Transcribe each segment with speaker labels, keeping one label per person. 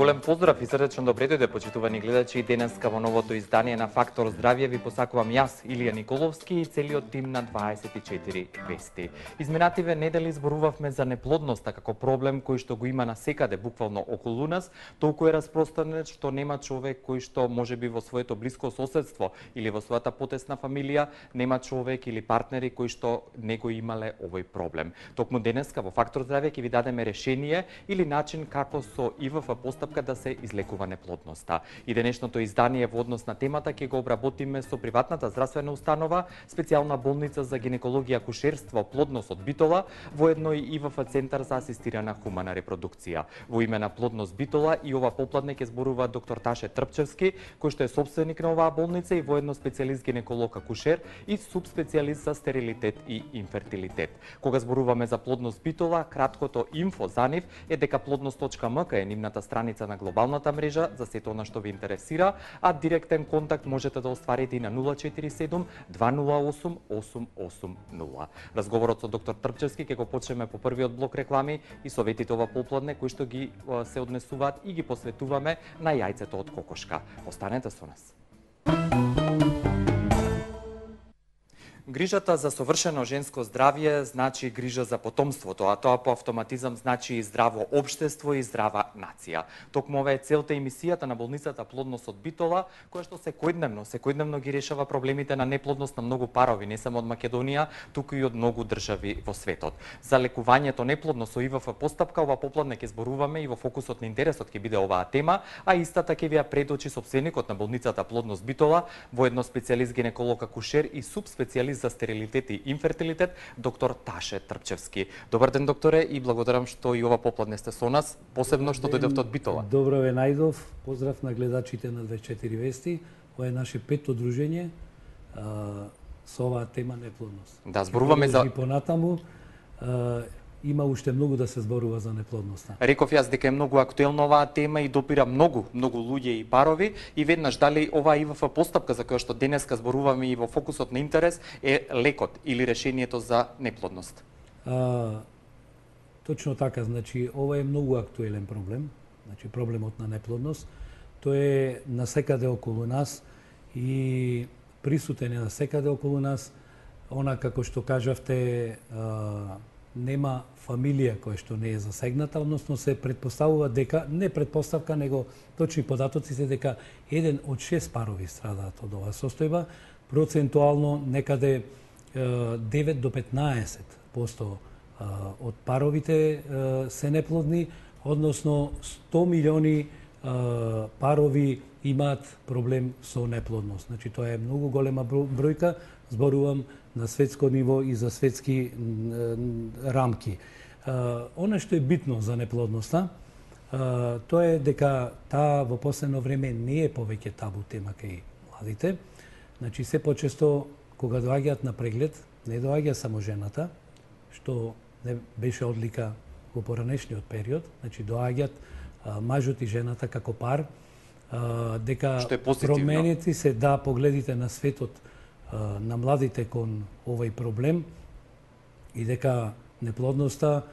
Speaker 1: Голем поздрав и срдечно добре дојде, почитувани гледачи, денеска во новото издание на Фактор здравје ви посакувам јас, Илија Николовски и целиот тим на 24 вести. Изминативе недели зборувавме за неплодноста како проблем кој што го има насекаде буквално околу нас, толку е распространет што нема човек кој што можеби во своето блиско соседство или во својата потесна фамилија нема човек или партнери кои што не го имале овој проблем. Токму денеска во Фактор здравје ќе ви дадеме решение или начин како со ИВФ постапка да се излекува неплодноста. И денешното издание во однос на темата ќе го обработиме со приватната здравствена установа, специјална болница за гинекологија, акушерство, плодност од Битола, воедно и ИВФ центар за асистирана хумана репродукција. Во име на Плодност Битола и ова попладне ќе зборува доктор Таше Трпчевски, кој што е собственик на оваа болница и воедно специјалист гинеколог акушер и субспецијалист за стерилитет и инфертилитет. Кога зборуваме за Плодност Битола, краткото инфо за нив е дека plodnost.mk е нивната страница на глобалната мрежа за сето она што ви интересира, а директен контакт можете да остварите и на 047 208 880. Разговорот со доктор Трпчевски ќе го почнеме по првиот блок реклами и советите ова попладне кои што ги се однесуваат и ги посветуваме на јајцето од кокошка. Останете со нас. Грижата за совршено женско здравје значи грижа за потомството, а тоа по автоматизам значи и здраво општество и здрава нација. Токму ова е целта и мисијата на болницата Плодност од Битола, која што секојдневно ги решава проблемите на неплодност на многу парови, не само од Македонија, туку и од многу држави во светот. За лекувањето неплодност со ИВФ постапка ова попладне ќе зборуваме и во фокусот на интересот ќе биде оваа тема, а истата ќе ви ја предочи сопственикот на болницата Плодност Битола, воедно специјалист гинеколог акушер и субспецијалист за стерилитет и инфертилитет, доктор Таше Трпчевски. Добар ден, докторе, и благодарам што и ова попладне сте со нас, посебно што дојдовте од Битола.
Speaker 2: Добро ве најдов, поздрав на гледачите на 24 вести. Ова е наше петто дружење со оваа тема неплодност.
Speaker 1: Да, зборуваме за...
Speaker 2: И понатаму, има уште многу да се зборува за неплодноста.
Speaker 1: Реков јас дека е многу актуелна оваа тема и допира многу луѓе и парови, и веднаш дали оваа ИВФ постапка за која што денеска зборуваме и во фокусот на интерес е лекот или решението за неплодност.
Speaker 2: Точно така, значи ова е многу актуелен проблем, значи проблемот на неплодност. Тој е насекаде околу нас и присутен е насекаде околу нас. Она како што кажавте, нема фамилија која што не е засегната, односно се предпоставува дека, не предпоставка, него точни податоци се дека 1 од 6 парови страдаат од оваа состојба, процентуално некаде 9 до 15% од паровите се неплодни, односно 100 милиони парови имаат проблем со неплодност. Значи тоа е многу голема бројка, зборувам на светско ниво и за светски рамки. Она што е битно за неплодноста, тоа е дека таа во последно време не е повеќе табу тема кај младите. Значи се почесто кога доаѓаат на преглед, не доаѓа само жената, што не беше одлика во поранешниот период, значи доаѓаат мажот и жената како пар, дека промените се, да, погледите на светот на младите кон овој проблем и дека неплодноста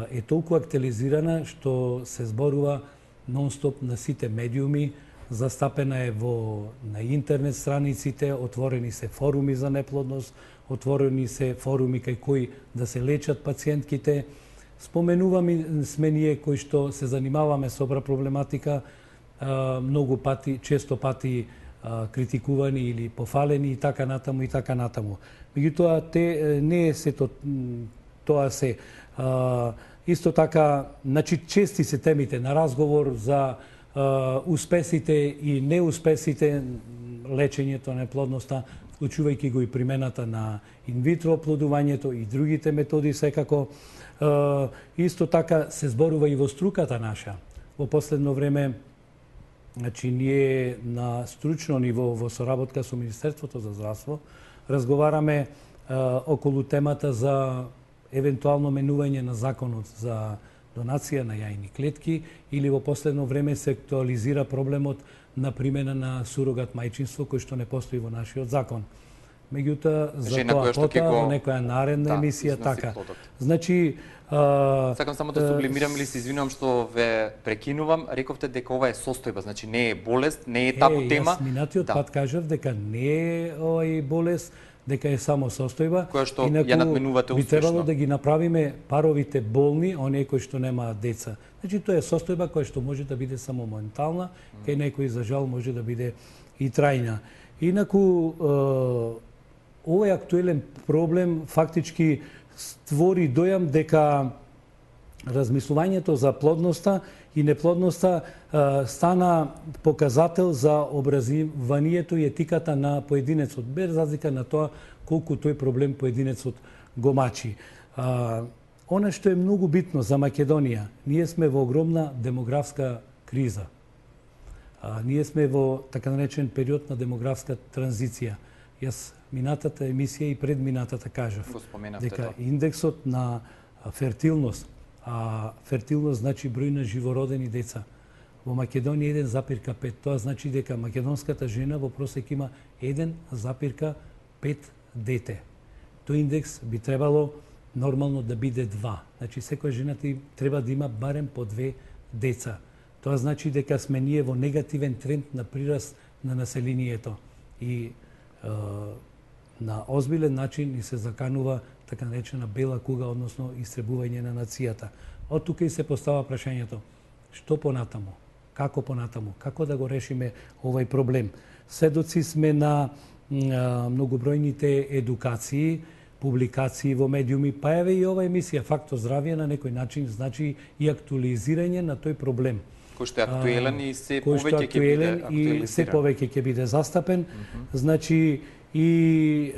Speaker 2: е толку актуализирана што се зборува нон-стоп на сите медиуми, застапена е на интернет страниците, отворени се форуми за неплодност, отворени се форуми кај кои да се лечат пациентките. Споменуваме сме ние кои што се занимаваме со оваа проблематика, многу пати, често пати критикувани или пофалени и така натаму и така натаму. Меѓутоа те не е сето тоа се. Исто така, значи чести се темите на разговор за успесите и неуспесите лечењето на неплодноста, вклучувајќи го и примената на инвитро оплодувањето и другите методи секако. Исто така се зборува и во струката наша. Во последно време, значи ние на стручно ниво во соработка со Министерството за здравство разговараме околу темата за евентуално менување на законот за донација на јајни клетки или во последно време се актуализира проблемот на примена на сурогат мајчинство кој што не постои во нашиот закон. Меѓутоа, за
Speaker 1: Жена
Speaker 2: тоа
Speaker 1: која што ќе
Speaker 2: потоа,
Speaker 1: го-
Speaker 2: во некоја наредна
Speaker 1: да,
Speaker 2: емисија,
Speaker 1: износи
Speaker 2: така.
Speaker 1: плодот.
Speaker 2: Значи,
Speaker 1: Сакам само да сублимирам или се извинувам што ве прекинувам, рековте дека ова е состојба, значи не е болест, не е табу тема.
Speaker 2: Јас минатиот пат кажав дека не е овај болест, дека е само состојба.
Speaker 1: Која што
Speaker 2: Инаку,
Speaker 1: ја надменувате
Speaker 2: би требало
Speaker 1: успешно.
Speaker 2: да ги направиме паровите болни, оние кои што немаат деца. Значи тоа е состојба која што може да биде само моментална, кај некои за жал може да биде и трајна. Инаку овој актуелен проблем фактички створи дојам дека размислувањето за плодноста и неплодноста стана показател за образувањето и етиката на поединецот, без разлика на тоа колку тој проблем поединецот го мачи. Она што е многу битно за Македонија, ние сме во огромна демографска криза. Ние сме во така наречен период на демографска транзиција. Јас минатата емисија и предминатата кажав дека индексот на фертилност, фертилност значи број на живородени деца, во Македонија 1,5. Тоа значи дека македонската жена во просек има 1,5 дете. Тој индекс би требало нормално да биде 2. Значи секоја жена треба да има барем по 2 деца. Тоа значи дека сме ние во негативен тренд на прираст на населението и на озбилен начин ни се заканува така наречена бела куга, односно истребување на нацијата. Од тука и се постава прашањето: што понатаму? Како понатаму? Како да го решиме овој проблем? Сведоци сме на многобројните едукации, публикации во медиуми, па еве и ова емисија Фактор здравје на некој начин значи и актуализирање на тој проблем.
Speaker 1: Кој што е актуелен и се
Speaker 2: повеќе ќе биде актуализиран. И се повеќе ќе биде застапен. Значи и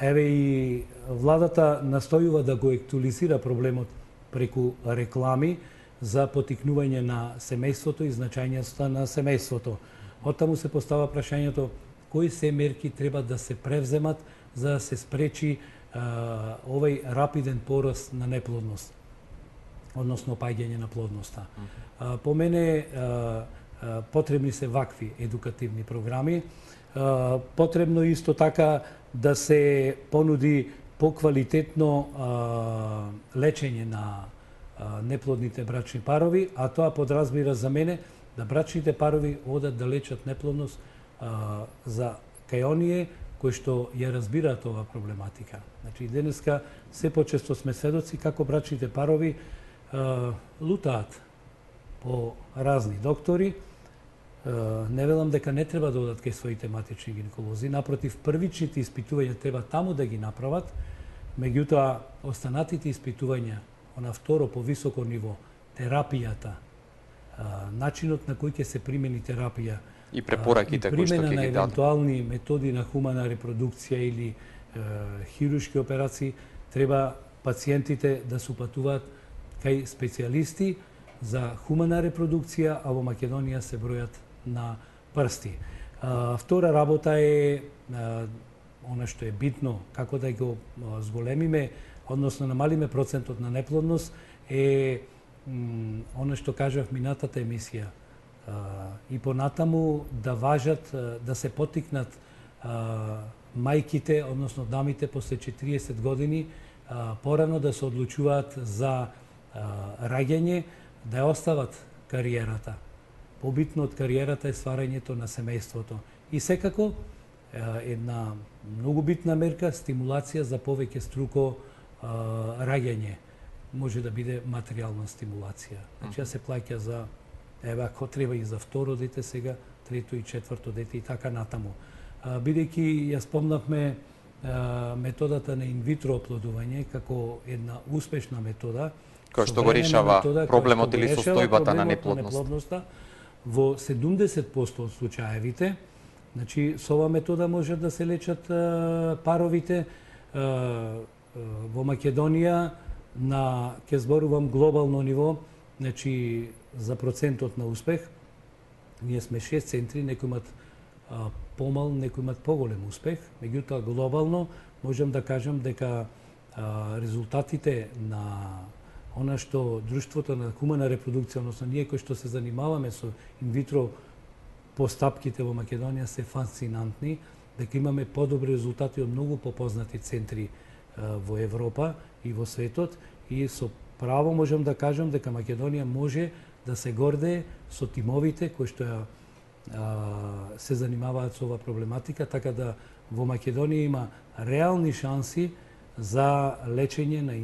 Speaker 2: еве и владата настојува да го актуализира проблемот преку реклами за потикнување на семејството и значањето на семејството. Оттаму се постава прашањето кои се мерки треба да се превземат за да се спречи овој рапиден пораст на неплодност, односно паѓање на плодноста. По мене потребни се вакви едукативни програми. Потребно исто така да се понуди поквалитетно лечење на неплодните брачни парови, а тоа подразбира за мене да брачните парови одат да лечат неплодност за кај оние кои што ја разбираат оваа проблематика. Значи денеска се почесто сме сведоци како брачните парови лутаат по разни доктори. Не велам дека не треба да одат кај своите матични гинеколози, напротив, првичните испитувања треба таму да ги направат, меѓутоа останатите испитувања, на второ по високо ниво, терапијата, начинот на кој ќе се примени терапија
Speaker 1: и препораките кои што ќе ги
Speaker 2: примена на
Speaker 1: дадат.
Speaker 2: евентуални методи на хумана репродукција или хируршки операции, треба пациентите да се упатуваат кај специјалисти за хумана репродукција, а во Македонија се бројат на прсти. Втора работа е она што е битно, како да го зголемиме, односно намалиме процентот на неплодност, е она што кажав минатата емисија. И понатаму да важат, да се потикнат мајките, односно дамите после 40 години, порано да се одлучуваат за раѓање, да ја остават кариерата. Побитно од кариерата е стварањето на семејството. И секако една многу битна мерка, стимулација за повеќе струко раѓање. Може да биде материјална стимулација. Значи се плаќа за, еве ако треба и за второ дете сега, трето и четврто дете и така натаму. Бидејќи ја спомнавме методата на инвитро оплодување како една успешна метода,
Speaker 1: која што го решава проблемот или состојбата на неплодноста.
Speaker 2: Во 70% од случаевите, значи со оваа метода може да се лечат паровите. Во Македонија ќе зборувам глобално ниво, значи за процентот на успех, ние сме 6 центри, некои имат помал, некои имат поголем успех, меѓутоа глобално можам да кажам дека резултатите на она што друштвото на хумана репродукција, односно ние кои што се занимаваме со инвитро постапките во Македонија се фасцинантни. дека имаме подобри резултати од многу попознати центри во Европа и во светот, и со право можам да кажам дека Македонија може да се гордее со тимовите кои што се занимаваат со оваа проблематика, така да во Македонија има реални шанси за лечење на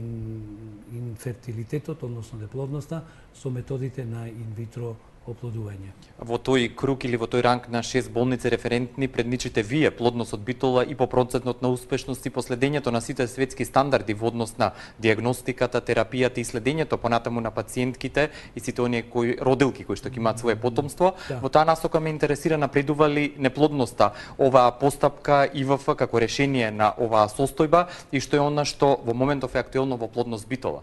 Speaker 2: инфертилитетот, односно неплодноста, со методите на инвитро оплодување.
Speaker 1: Во тој круг или во тој ранг на 6 болници референтни предничите вие плодносот битола и по процентот на успешност и последењето на сите светски стандарди во однос на диагностиката, терапијата и следењето понатаму на пациентките и сите оние родилки кои што ќе имаат свое потомство. Да. Во таа насока ме интересира напредува ли неплодноста оваа постапка ИВФ како решение на оваа состојба и што е она што во моментов е актуелно во плодност битола?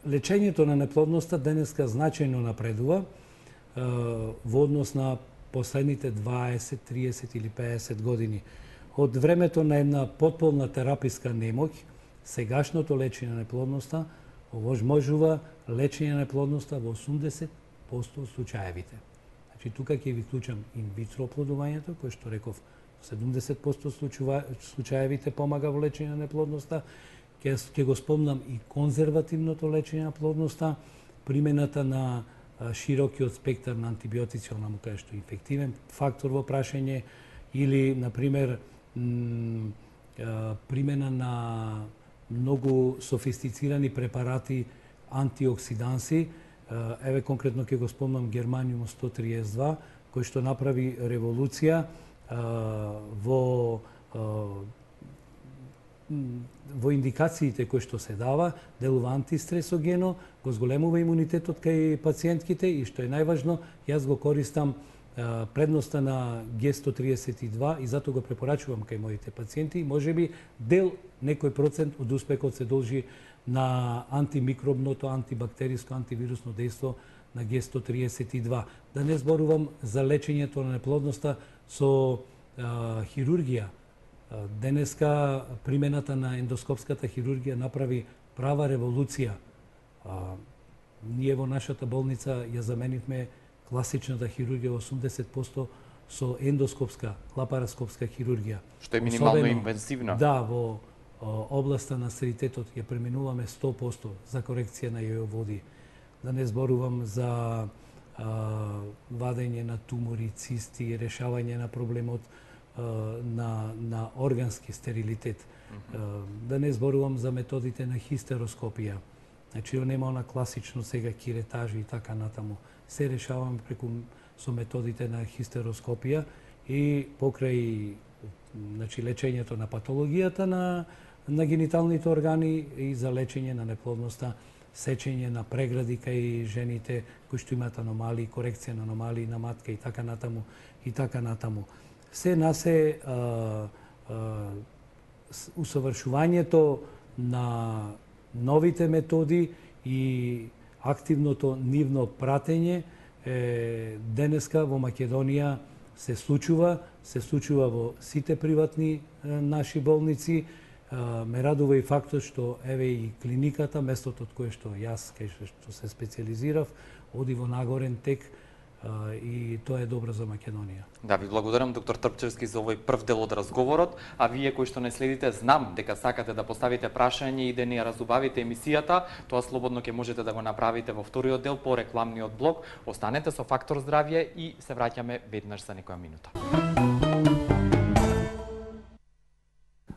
Speaker 2: Лечењето на неплодноста денеска значајно напредува во однос на последните 20, 30 или 50 години. Од времето на една потполна тераписка немоќ, сегашното лечење на неплодноста овозможува лечење на неплодноста во 80% од случаевите. Значи, тука ќе ви вклучам инвитро оплодувањето, кој што реков 70% случаевите помага во лечење на неплодноста. Ќе го спомнам и конзервативното лечење на плодноста, примената на широкиот спектар на антибиотици, онаму кај што инфективен фактор во прашање, или, например, примена на многу софистицирани препарати антиоксиданси. Еве конкретно ќе го спомнам германиум 132, кој што направи револуција во индикациите кои што се дава, делува антистресогено, го зголемува имунитетот кај пациентките и што е најважно, јас го користам предноста на Г132 и затоа го препорачувам кај моите пациенти. Можеби дел, некој процент од успехот се должи на антимикробното, антибактериско, антивирусно дејство на Г132. Да не зборувам за лечењето на неплодноста со хирургија. Денеска примената на ендоскопската хирургија направи права револуција. Ние во нашата болница ја заменивме класичната хирургија 80% со ендоскопска, лапароскопска хирургија.
Speaker 1: Што е минимално инвазивна.
Speaker 2: Да, во областа на стерилитетот ја преминуваме 100% за корекција на јајоводи. Да не зборувам за вадење на тумори, цисти, решавање на проблемот на органски стерилитет. Да не зборувам за методите на хистероскопија. Значи, нема она класично сега киретажи и така натаму. Се решаваме преку со методите на хистероскопија и покрај лечењето на патологијата на гениталните органи и за лечење на неплодноста, сечење на прегради кај жените кои што имаат аномалии, корекција на аномалии на матка и така натаму и така натаму. Се насе усовршувањето на новите методи и активното нивно пратење денеска во Македонија се случува во сите приватни наши болници. Ме радува и фактот што еве и клиниката, местото од кое што јас кај што се специализирав, оди во нагорен тек и тоа е добро за Македонија.
Speaker 1: Да, ви благодарам, доктор Трпчевски, за овој прв дел од разговорот, а вие кои што не следите, знам дека сакате да поставите прашање и да ни разубавите емисијата, тоа слободно ќе можете да го направите во вториот дел по рекламниот блок. Останете со Фактор здравје и се враќаме веднаш за некоја минута.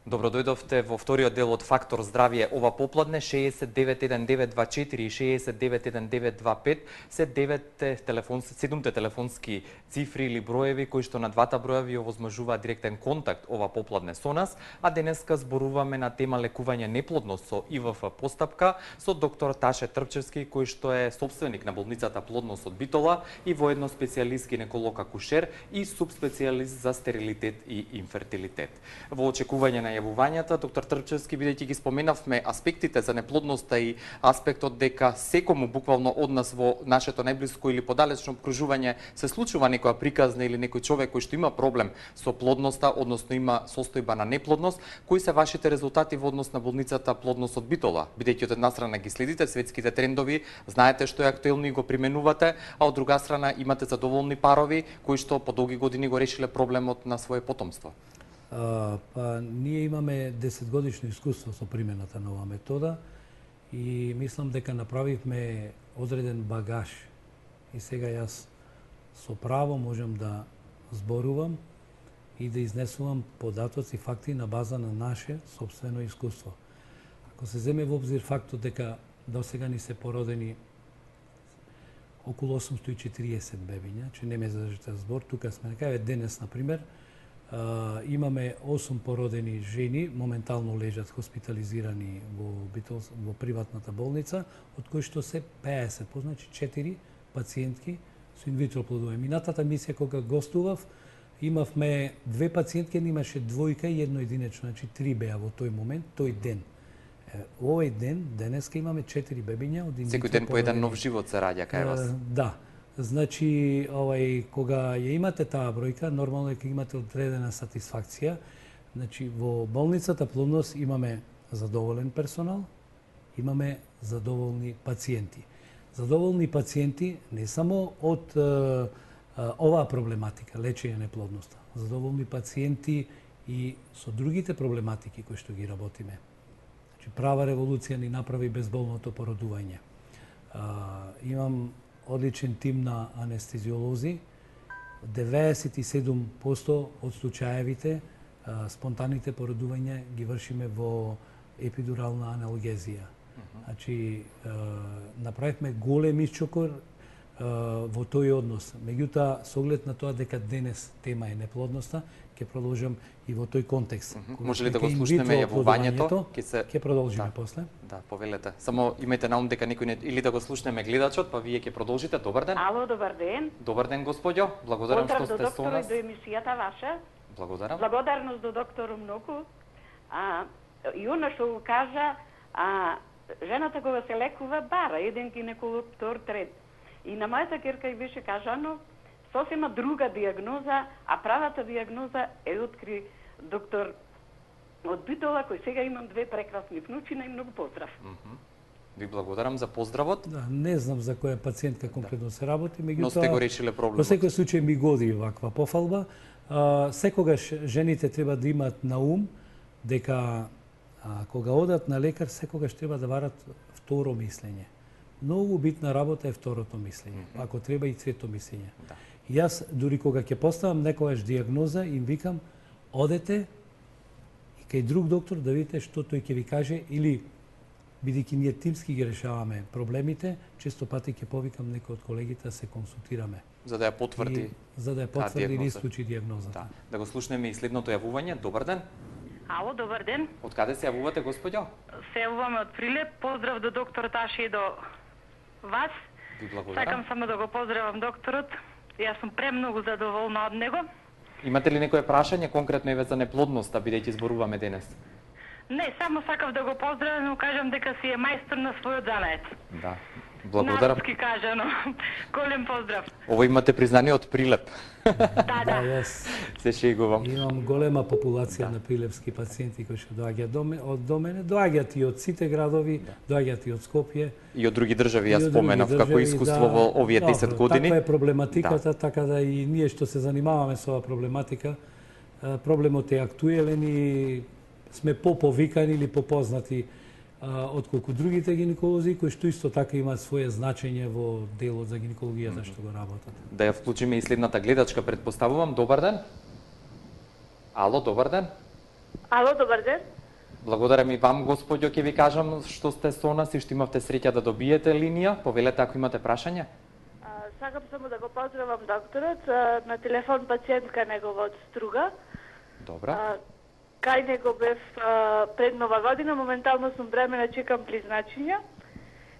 Speaker 1: Добро дојдовте во вториот дел од Фактор здравје. Ова попладне 691924 и 691925 се 7 телефонски цифри или броеви кои што на двата броја ви овозможуваат директен контакт ова попладне со нас, а денеска зборуваме на тема лекување неплодност со ИВФ постапка со доктор Таше Трпчевски, кој што е собственик на болницата Плодност од Битола и воедно специјалист гинеколог акушер и субспецијалист за стерилитет и инфертилитет. Во очекување на најавувањата. Доктор Трчевски, бидејќи ги споменавме аспектите за неплодноста и аспектот дека секому буквално од нас во нашето најблиско или подалечно обкружување се случува некоја приказна или некој човек кој што има проблем со плодноста, односно има состојба на неплодност, кои се вашите резултати во однос на болницата Плодност од Битола? Бидејќи од една страна ги следите светските трендови, знаете што е актуелно и го применувате, а од друга страна имате задоволни парови кои што по долги години го решиле проблемот на свое потомство.
Speaker 2: Ние имаме 10-годишно искуство со примената на оваа метода и мислам дека направивме одреден багаж. И сега јас со право можам да зборувам и да изнесувам податоци и факти на база на наше собствено искуство. Ако се земе во обзир фактот дека до сега ни се породени околу 840 бебиња, че не ме задржите збор, тука сме некаде денес, например, имаме 8 породени жени, моментално лежат хоспитализирани во приватната болница, од кои што се 50, позначи 4 пациентки со инвитро плодување. Минатата мисија кога гостував, имавме 2 пациентки, имаше двојка и едно единечно, значи 3 беа во тој момент, тој ден. Овој ден, денеска имаме 4 бебиња од инвитро.
Speaker 1: Секој ден по еден нов живот се раѓа кај вас.
Speaker 2: Да. Значи, кога ја имате таа бројка, нормално е дека имате одредена сатисфакција. Значи, во болницата Плодност имаме задоволен персонал, имаме задоволни пациенти. Задоволни пациенти не само од оваа проблематика, лечење неплодноста, задоволни пациенти и со другите проблематики кои што ги работиме. Значи, права револуција ни направи безболното породување. Имам одличен тим на анестезиолози. 97% од случаевите спонтанните породувања ги вршиме во епидурална аналгезија. Значи, направивме голем исчокор во тој однос. Меѓутоа, со оглед на тоа дека денес тема е неплодноста, ќе продолжам и во тој контекст.
Speaker 1: Може ли да го слушнеме јавувањето?
Speaker 2: Ќе продолжиме после.
Speaker 1: Да, повелете. Само имајте на ум дека некој не... или да го слушнеме гледачот, па вие ќе продолжите. Добар ден.
Speaker 3: Ало, добар ден.
Speaker 1: Добар ден, господјо. Благодарам што сте со нас.
Speaker 3: Поздрав до докторот и до емисијата ваша.
Speaker 1: Благодарам.
Speaker 3: Благодарност до доктору многу. И она што го кажа, жената кога се лекува бара еден гинеколог, втор, трет. И на мојата керка и беше кажано сосема друга диагноза, а правата диагноза е откри доктор од Битола, кој сега имам 2 прекрасни внучина и многу поздрав.
Speaker 1: Ви благодарам за поздравот.
Speaker 2: Да, не знам за која пациентка конкретно се работи, меѓутоа
Speaker 1: Но сте го решиле проблемот.
Speaker 2: Во секој случај ми годи ваква пофалба. Секогаш жените треба да имаат на ум дека кога одат на лекар, секогаш треба да барат второ мислење. Многу битна работа е второто мислење, ако треба и трето мислење.
Speaker 1: Да.
Speaker 2: Јас, дури кога ќе поставам некојаш диагноза, им викам, одете и кај друг доктор да видите што тој ќе ви каже, или, бидејќи ние тимски ги решаваме проблемите, често пати ќе повикам некој од колегите да се консултираме.
Speaker 1: За да ја потврди.
Speaker 2: За да ја потврди или исклучи диагнозата.
Speaker 1: Да го слушнеме и следното јавување. Добар ден.
Speaker 3: Ало, добар ден.
Speaker 1: Од каде се јавувате, господјо?
Speaker 3: Се јавуваме од Прилеп. Поздрав до доктор Таши и до вас.
Speaker 1: Ви благодарам.
Speaker 3: Сакам само да го поздравам докторот. Јас сум премногу задоволна од него.
Speaker 1: Имате ли некое прашање конкретно еве за неплодноста, бидејќи зборуваме денес?
Speaker 3: Не, само сакав да го поздравам, но кажам дека си е мајстор на својот занет.
Speaker 1: Да. Благодарам.
Speaker 3: Народски кажано. Голем поздрав.
Speaker 1: Ово имате признание од Прилеп.
Speaker 3: Да, да.
Speaker 2: Јас
Speaker 1: Се шегувам.
Speaker 2: имам голема популација на прилепски пациенти кои што доаѓаат до мене, доаѓаат и од сите градови, доаѓаат и од Скопје.
Speaker 1: И од други држави, јас
Speaker 2: И од други
Speaker 1: споменав како
Speaker 2: држави,
Speaker 1: искуство во овие 10 години.
Speaker 2: Таква е проблематиката, така да и ние што се занимаваме со оваа проблематика, проблемот е актуелен и сме поповикани или попознати отколку другите гинеколози, кои што исто така имаат своје значење во делот за гинекологијата што го работат.
Speaker 1: Да ја вклучиме и следната гледачка, предпоставувам. Добар ден. Ало, добар ден.
Speaker 4: Ало, добар ден.
Speaker 1: Благодарам и вам, господјо, ќе ви кажам што сте со нас и што имавте среќа да добиете линија. Повелете ако имате прашање.
Speaker 4: Сакам само да го поздравам докторот. На телефон пациентка негова од Струга.
Speaker 1: Добра.
Speaker 4: Кај него бев пред Нова година, моментално сум бремена, чекам призначења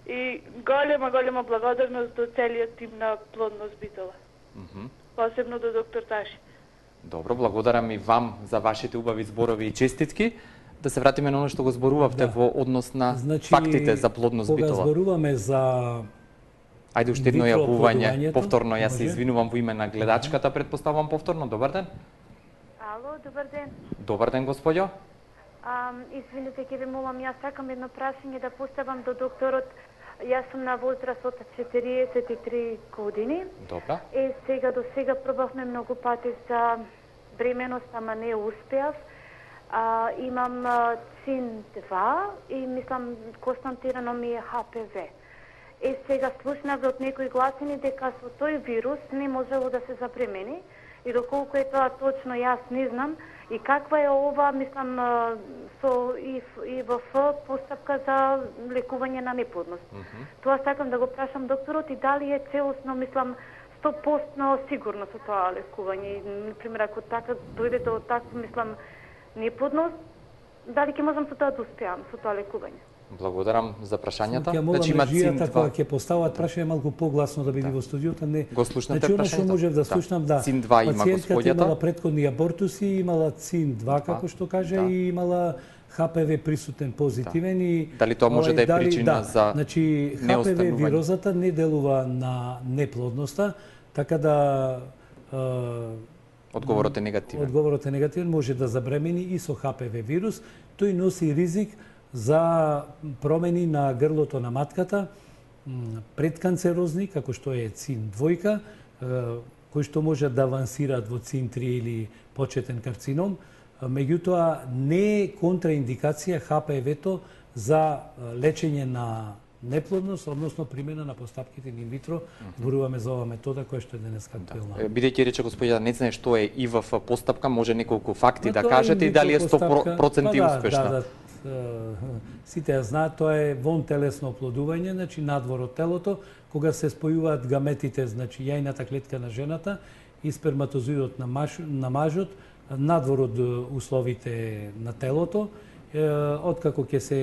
Speaker 4: и голема благодарност до целиот тим на Плодност Битола. Посебно до доктор Таши.
Speaker 1: Добро, благодарам и вам за вашите убави зборови и честитки. Да се вратиме на оно што го зборувавте во однос на фактите за плодност
Speaker 2: кога
Speaker 1: битола.
Speaker 2: зборуваме за
Speaker 1: Ајде уште едно
Speaker 2: инвитро
Speaker 1: јавување.
Speaker 2: оплодувањето,
Speaker 1: Повторно, јас се
Speaker 2: може?
Speaker 1: извинувам во име на гледачката, предпоставувам повторно. Добар ден.
Speaker 5: Ало, добар ден.
Speaker 1: Добар ден, господјо.
Speaker 5: Извините, ќе ви молам, јас сакам едно прашање да поставам до докторот. Јас сум на возраст од 43 години.
Speaker 1: Добра.
Speaker 5: До сега пробавме многу пати за бременост, ама не успеав. Имам цин 2 и мислам констатирано ми е ХПВ. Сега слушнав од некои гласини дека со тој вирус не можело да се запремени и доколку е тоа точно јас не знам и каква е ова, мислам, со ИВФ постапка за лекување на неплодност. Тоа сакам да го прашам докторот и дали е целосно, мислам, 100% сигурно со тоа лекување. Например, ако така дојде до такво, мислам, неплодност, дали ќе можам со тоа да успеам со тоа лекување?
Speaker 1: Благодарам за прашањата.
Speaker 2: Ќе молам
Speaker 1: има
Speaker 2: режијата
Speaker 1: цин
Speaker 2: кога
Speaker 1: 2.
Speaker 2: ќе постават прашање малку погласно да биде во студиото, не.
Speaker 1: Го слушнате
Speaker 2: значи, она што
Speaker 1: прашањето?
Speaker 2: можев да слушнам, да.
Speaker 1: Цин 2 има
Speaker 2: Пациентката
Speaker 1: господјата.
Speaker 2: имала претходни абортуси, имала цин 2 како што каже
Speaker 1: Да.
Speaker 2: и имала ХПВ присутен позитивен и
Speaker 1: Дали тоа може да е причина за
Speaker 2: значи ХПВ
Speaker 1: неостанување?
Speaker 2: вирозата не делува на неплодноста, така да
Speaker 1: одговорот е негативен.
Speaker 2: одговорот е негативен, може да забремени и со ХПВ вирус. Тој носи ризик за промени на грлото на матката, предканцерозни, како што е цин 2, кои што може да авансираат во цин 3 или почетен карцином. Меѓутоа, не е контраиндикација ХПВ-то за лечење на неплодност, односно примена на постапките инвитро. Зборуваме за ова метода која што е денеска актуелна.
Speaker 1: Бидејќи рече господја, не знае што е ИВФ постапка, може неколку факти да
Speaker 2: Тоа е
Speaker 1: кажете и дали е
Speaker 2: инвитро постапка.
Speaker 1: 100% успешна.
Speaker 2: Да, сите ја знаат, тоа е вон телесно оплодување, значи надвор од телото, кога се спојуваат гаметите, значи јајната клетка на жената и сперматозоидот на мажот, надвор од условите на телото, откако ќе се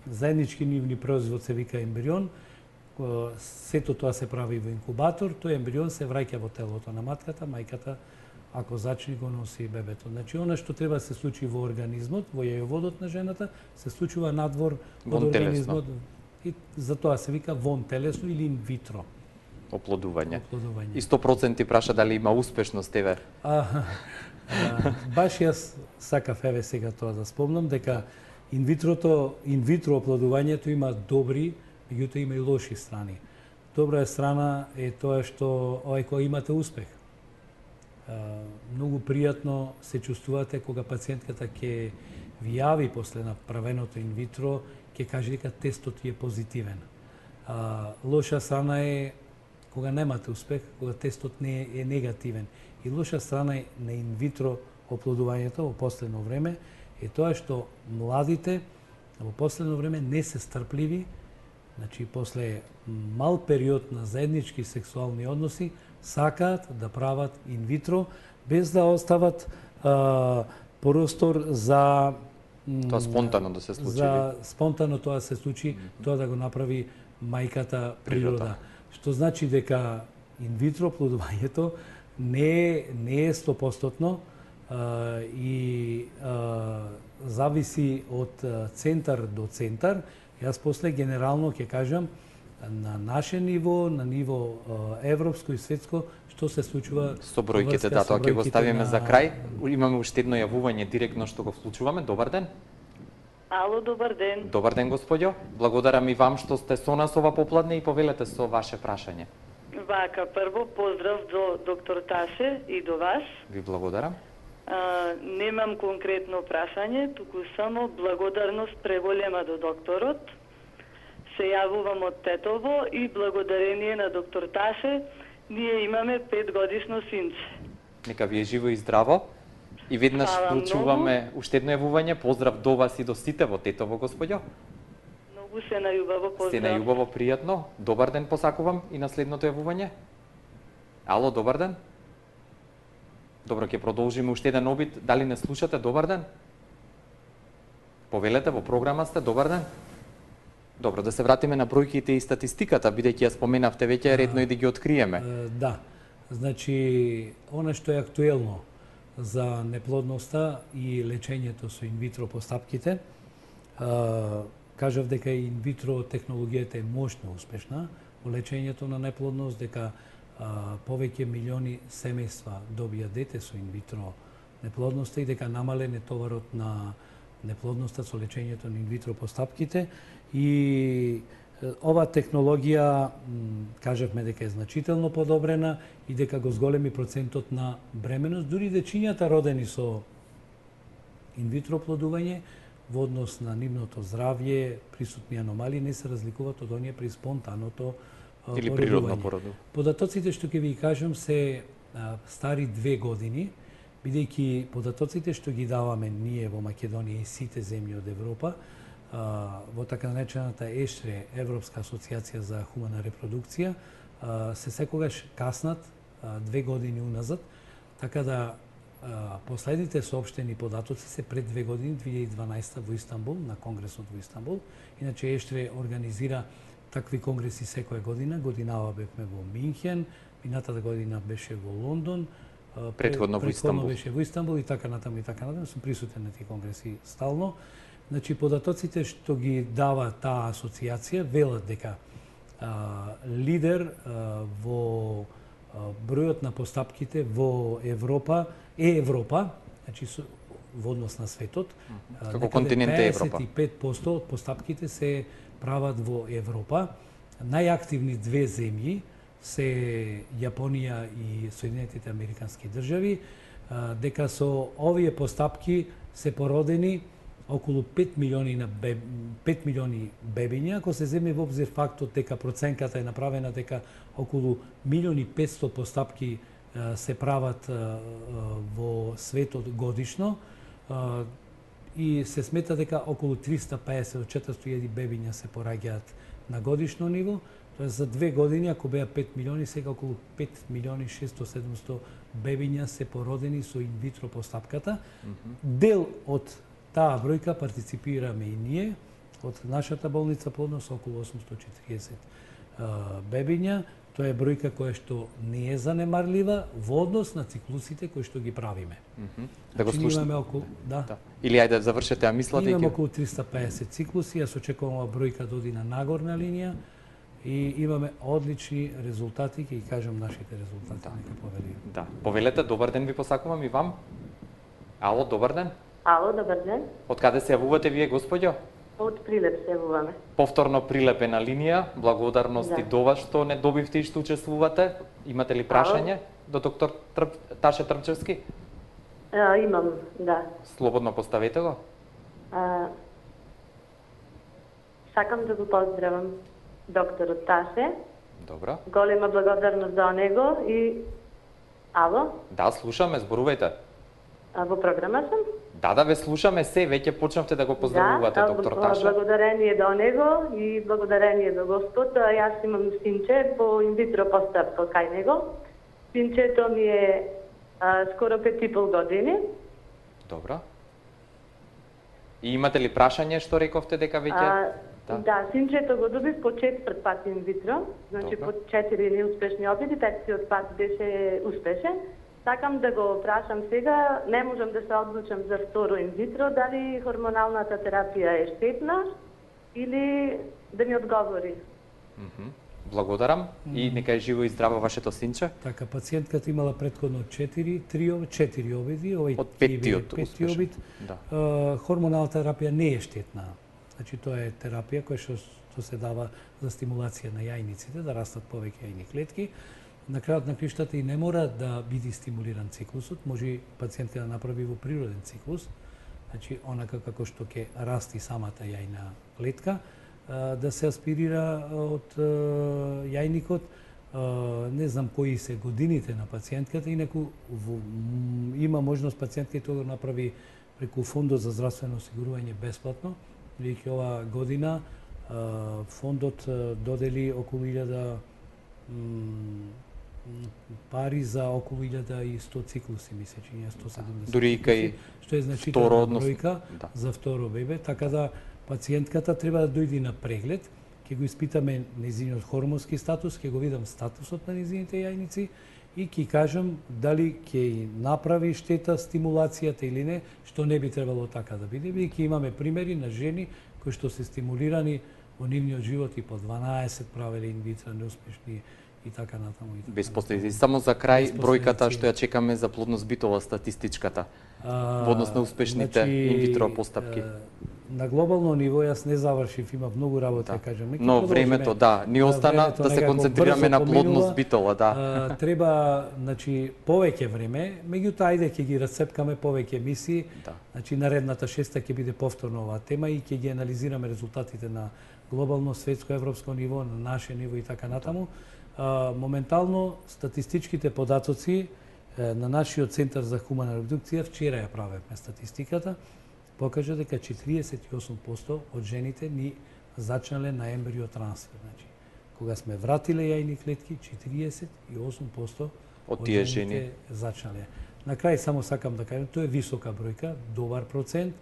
Speaker 2: заеднички нивни производ се вика ембрион, сето тоа се прави во инкубатор, тој ембрион се враќа во телото на матката, мајката ако зачни го носи бебето. Значи, она што треба да се случи во организмот, во јајоводот на жената, се случува надвор од организмот. И затоа се вика вон телесно или инвитро
Speaker 1: Оплодување.
Speaker 2: оплодување.
Speaker 1: И 100% праша дали има успешност, еве.
Speaker 2: Баш јас сакав еве сега тоа да спомнам, дека инвитро оплодувањето има добри, меѓутоа има и лоши страни. Добра страна е тоа што кога имате успех. Многу пријатно се чувствувате кога пациентката ќе ви јави после направеното инвитро, ќе каже дека тестот е позитивен. Лоша страна е кога немате успех, кога тестот не е негативен. И лоша страна е на инвитро оплодувањето во последно време е тоа што младите во последно време не се стрпливи, значи после мал период на заеднички сексуални односи, сакаат да прават инвитро без да остават простор за
Speaker 1: Тоа спонтано да се случи.
Speaker 2: за спонтано тоа се случи, тоа да го направи мајката природа. Што значи дека инвитро оплодувањето не е 100% и зависи од центар до центар. Јас после генерално ќе кажам на наше ниво, на ниво европско и светско, што се случува
Speaker 1: Со бројките,
Speaker 2: врска со
Speaker 1: тоа ќе го
Speaker 2: бројките
Speaker 1: ставиме
Speaker 2: на-
Speaker 1: за крај. Имаме уште едно јавување директно што го вклучуваме. Добар ден.
Speaker 4: Ало, добар ден.
Speaker 1: Добар ден, господјо. Благодарам и вам што сте со нас ова попладне и повелете со ваше прашање.
Speaker 4: Вака, прво поздрав до доктор Таше и до вас.
Speaker 1: Ви благодарам.
Speaker 4: Немам конкретно прашање, туку само благодарност преголема до докторот. Се јавувам од Тетово и благодарение на доктор Таше ние имаме 5-годишно синче.
Speaker 1: Нека ви е живо и здраво. И веднаш
Speaker 4: Фала
Speaker 1: вклучуваме уште едно јавување. Поздрав до вас и до сите во Тетово, господјо.
Speaker 4: Многу се најубаво поздрав.
Speaker 1: Се најубаво, пријатно. Добар ден посакувам и на следното јавување. Ало, добар ден. Добро, ќе продолжиме уште еден обид. Дали не слушате? Добар ден. Повелете, во програма сте. Добар ден. Добро, да се вратиме на бројките и статистиката, бидејќи ја споменавте веќе, редно и да ги откриеме.
Speaker 2: Да. Значи, она што е актуелно за неплодноста и лечењето со инвитро постапките. Кажав дека инвитро технологијата е мощно успешна во лечењето на неплодност, дека повеќе милиони семејства добија дете со инвитро неплодноста и дека намален е товарот на неплодноста со лечењето на инвитро постапките. И ова технологија, кажавме дека е значително подобрена и дека го зголеми процентот на бременост, дури дечињата родени со инвитро плодување во однос на нивното здравје, присутни аномалии не се разликуваат од оние при спонтанното
Speaker 1: или природно породување.
Speaker 2: Податоците што ќе ви кажам се стари 2 години, бидејќи податоците што ги даваме ние во Македонија и сите земји од Европа, во така наречената ЕШРЕ, Европска асоциација за хумана репродукција, се секогаш каснат 2 години уназад, така да последните соопштени податоци се пред 2 години, 2012 во Истанбул, на конгресот во Истанбул. Иначе ЕШРЕ организира такви конгреси секоја година. Годинава бевме во Минхен, минатата година беше во Лондон,
Speaker 1: Предходно во Истанбул.
Speaker 2: беше во Истанбул и така натаму и така натаму. Сум присутен на тие конгреси стално. Значи, податоците што ги дава таа асоциација велат дека лидер во бројот на постапките во Европа е Европа, значи во однос на светот.
Speaker 1: Како континент е Европа.
Speaker 2: 55% од постапките се прават во Европа. Најактивни 2 земји се Јапонија и Соединетите Американски држави, дека со овие постапки се породени околу 5 милиони бебиња, ако се земе во обзир фактот дека проценката е направена дека околу 1.500.000 постапки се прават во светот годишно и се смета дека околу 350 до 400.000 бебиња се пораѓаат на годишно ниво. Тоа за 2 години, ако беа 5 милиони, сега околу 5.600.000-700 бебиња се породени со инвитро постапката. Дел од таа бројка партиципираме и ние, од нашата болница плодност околу 840 бебиња. Тоа е бројка која што не е занемарлива во однос на циклусите кои што ги правиме.
Speaker 1: Да го слушаме.
Speaker 2: Имаме околу, да.
Speaker 1: Или ајде да завршете, а мислате
Speaker 2: Имаме околу 350 циклуси, јас очекувам ова бројка да оди на нагорна линија и имаме одлични резултати, ќе ги кажам нашите резултати, нека повели.
Speaker 1: Да. Повелете, добар ден ви посакувам и вам. Ало, добар ден.
Speaker 6: Ало, добар ден.
Speaker 1: Од каде се јавувате вие, господјо?
Speaker 6: Од Прилеп се јавуваме.
Speaker 1: Повторно Прилеп е на линија. Благодарности до вас што не добивте и што учествувате. Имате ли прашање до доктор Таше Трпчевски?
Speaker 6: Имам, да.
Speaker 1: Слободно поставете го.
Speaker 6: Сакам да го поздравам докторот Таше.
Speaker 1: Добро.
Speaker 6: Голема благодарност за него и... Ало?
Speaker 1: Да, слушаме, зборувајте.
Speaker 6: Во програма сум?
Speaker 1: Да, ве слушаме се, веќе почнавте да го поздравувате, доктор Таше.
Speaker 6: Благодарение до него и благодарение до Господ. Јас имам синче по инвитро постапка кај него. Синчето ми е скоро 5,5 години.
Speaker 1: Добро. И имате ли прашање што рековте дека веќе...
Speaker 6: Да, синчето го добив по 4 пат инвитро, значи по 4 неуспешни опити, петиот пат беше успешен. Сакам да го прашам сега, не можам да се одлучам за второ инвитро, дали хормоналната терапија е штетна или да ми одговори.
Speaker 1: Благодарам и нека е живо и здраво вашето синче.
Speaker 2: Така, пациентката имала претходно 4 обиди, овој
Speaker 1: од петтиот
Speaker 2: обид.
Speaker 1: Да.
Speaker 2: Хормоналната терапија не е штетна. Значи, тоа е терапија која што се дава за стимулација на јајниците, да растат повеќе јајни клетки. На крајот на криштата и не мора да биде стимулиран циклусот, може пациентка да направи во природен циклус, значи онака како што ќе расти самата јајна клетка, да се аспирира од јајникот. Не знам кои се годините на пациентката, инаку има можност пациентка тоа да направи преку Фондот за здравствено осигурување бесплатно, бидејќи ова година фондот додели околу 1000 пари за околу 1100 циклуси, мисля, че 170.
Speaker 1: Дури и кај
Speaker 2: што е значителна бројка за второ бебе, така да пациентката треба да дојде на преглед, ќе го испитаме нејзиниот хормонски статус, ќе го видам статусот на нејзините јајници и ќе кажам дали ќе направи штета стимулацијата или не, што не би требало така да биде, бидејќи имаме примери на жени кои што се стимулирани во нивниот живот и по 12 правеле инвитро неуспешни и така натаму.
Speaker 1: Без последици. Само за крај бројката што ја чекаме за плодност битола, статистичката во однос на успешните инвитро постапки.
Speaker 2: На глобално ниво јас не завршив, има многу работа, кажам.
Speaker 1: Но времето, да, ни остана да се концентрираме на плодност битола, да.
Speaker 2: Треба, значи, повеќе време, меѓутоа ајде ќе ги расцепкаме повеќе емисии.
Speaker 1: Да.
Speaker 2: Значи наредната шеста ќе биде повторно оваа тема и ќе ги анализираме резултатите на глобално, светско, европско ниво, на наше ниво и така натаму. Моментално статистичките податоци на нашиот центар за хумана репродукција, вчера ја правевме статистиката, покажа дека 48% од жените ни зачнале на ембриотрансфер. Значи, кога сме вратиле јајни клетки, 48%
Speaker 1: од тие жени
Speaker 2: зачнале. На крај само сакам да кажам, тоа е висока бројка, добар процент.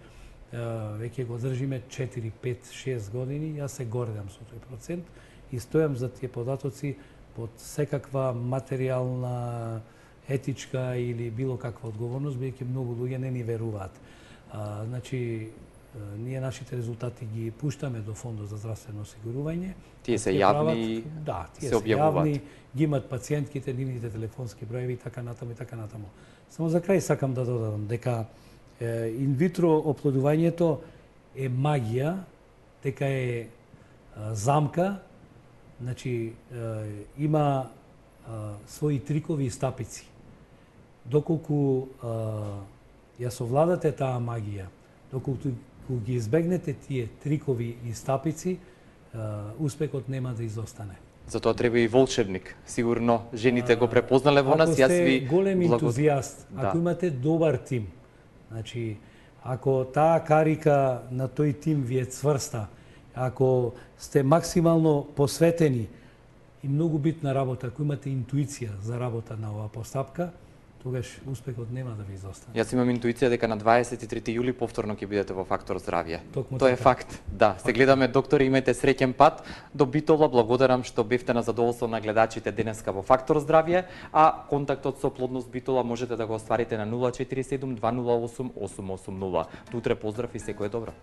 Speaker 2: Веќе го држиме 4, 5, 6 години. Јас се гордам со тој процент и стојам за тие податоци под секаква материјална, етичка или било каква одговорност, бидејќи многу луѓе не ни веруваат. Значи, ние нашите резултати ги пуштаме до Фондот за здравствено осигурување.
Speaker 1: Тие се јавни,
Speaker 2: да, тие
Speaker 1: се објавуваат.
Speaker 2: Јавни, ги имат пациентките, нивните телефонски броеви и така натаму и така натаму. Само за крај сакам да додадам дека инвитро оплодувањето е магија, дека е замка, значи има своји трикови и стапици. Доколку ја совладате таа магија, доколку ги избегнете тие трикови и стапици, успехот нема да изостане.
Speaker 1: Затоа треба и волшебник. Сигурно жените го препознале во нас.
Speaker 2: Ако сте голем ентузијаст, ако имате добар тим, значи, ако таа карика на тој тим ви е цврста, ако сте максимално посветени и многу битна работа, ако имате интуиција за работа на оваа постапка, тогаш успехот нема да ви изостане.
Speaker 1: Јас имам интуиција дека на 23 јули повторно ќе бидете во Фактор здравје.
Speaker 2: Тоа
Speaker 1: е факт. Да, се гледаме доктори, имајте среќен пат до Битола. Благодарам што бевте на задоволство на гледачите денеска во Фактор здравје, а контактот со Плодност Битола можете да го остварите на 047 208 880. До утре поздрав и секое добро.